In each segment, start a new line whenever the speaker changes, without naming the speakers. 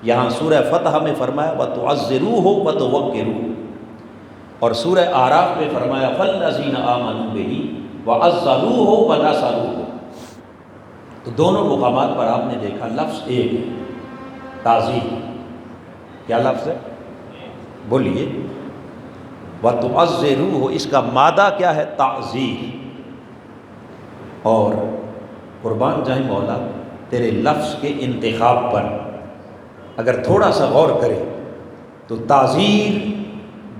یہاں سورہ فتح میں فرمایا وَتُعَزِّرُوهُ وَتُوَقِّرُوهُ، اور سورہ اعراف میں فرمایا فَالَّذِينَ آمَنُوا بِهِ وَعَزَّرُوهُ وَنَصَرُوهُ۔ تو دونوں مقامات پر آپ نے دیکھا لفظ ایک ہے، تعظیم۔ کیا لفظ ہے؟ بولیے۔ وَتُعَزِّرُوهُ، اس کا مادہ کیا ہے؟ تعظیم۔ اور قربان جائیں مولا تیرے لفظ کے انتخاب پر اگر تھوڑا سا غور کرے تو تعزیر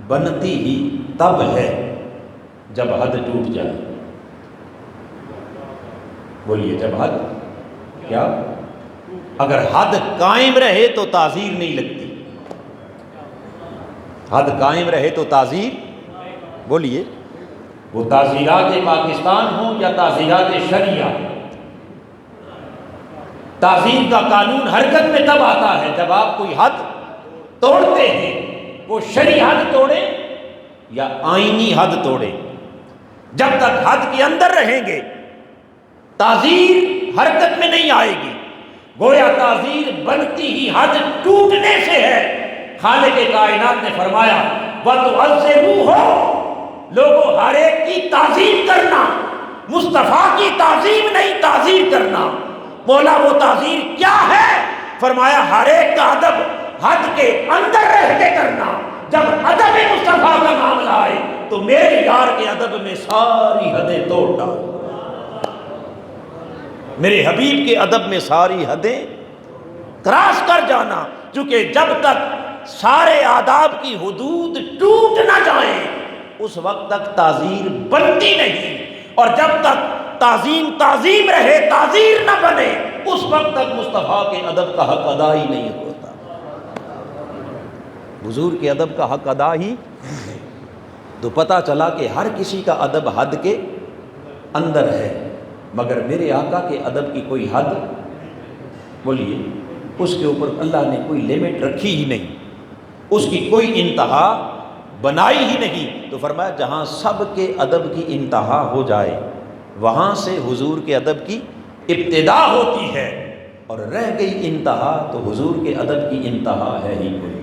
بنتی ہی تب ہے جب حد ٹوٹ جائے۔ بولیے، جب حد کیا؟ اگر حد قائم رہے تو تعزیر نہیں لگتی، حد قائم رہے تو تعزیر، بولیے، وہ تعزیرات پاکستان ہوں یا تعزیرات شریعہ، تعزیر کا قانون حرکت میں تب آتا ہے جب آپ کوئی حد توڑتے ہیں، وہ شرعی حد توڑیں یا آئینی حد توڑیں۔ جب تک حد کے اندر رہیں گے تعزیر حرکت میں نہیں آئے گی۔ گویا تعزیر بنتی ہی حد ٹوٹنے سے ہے۔ خالق کائنات نے فرمایا وَتُعَزِّرُوهُ، لوگوں ہر ایک کی تعظیم کرنا، مصطفیٰ کی تعظیم نہیں، تعظیم کرنا۔ مولا وہ تعظیم کیا ہے؟ فرمایا ہر ایک کا ادب حد کے اندر رہ کے کرنا۔ جب ادب مصطفیٰ کا معاملہ آئے تو میرے یار کے ادب میں ساری حدیں توڑ ڈال، میرے حبیب کے ادب میں ساری حدیں کراس کر جانا، چونکہ جب تک سارے آداب کی حدود ٹوٹ نہ جائیں اس وقت تک تعظیر بنتی نہیں، اور جب تک تعظیم رہے تعزیر نہ بنے اس وقت تک مصطفیٰ کے ادب کا حق ادا ہی نہیں ہوتا، حضور کے ادب کا حق ادا ہی۔ تو پتہ چلا کہ ہر کسی کا ادب حد کے اندر ہے، مگر میرے آقا کے ادب کی کوئی حد، بولیے، اس کے اوپر اللہ نے کوئی لیمٹ رکھی ہی نہیں، اس کی کوئی انتہا بنائی ہی نہیں۔ تو فرمایا جہاں سب کے ادب کی انتہا ہو جائے وہاں سے حضور کے ادب کی ابتدا ہوتی ہے، اور رہ گئی انتہا تو حضور کے ادب کی انتہا ہے ہی کوئی۔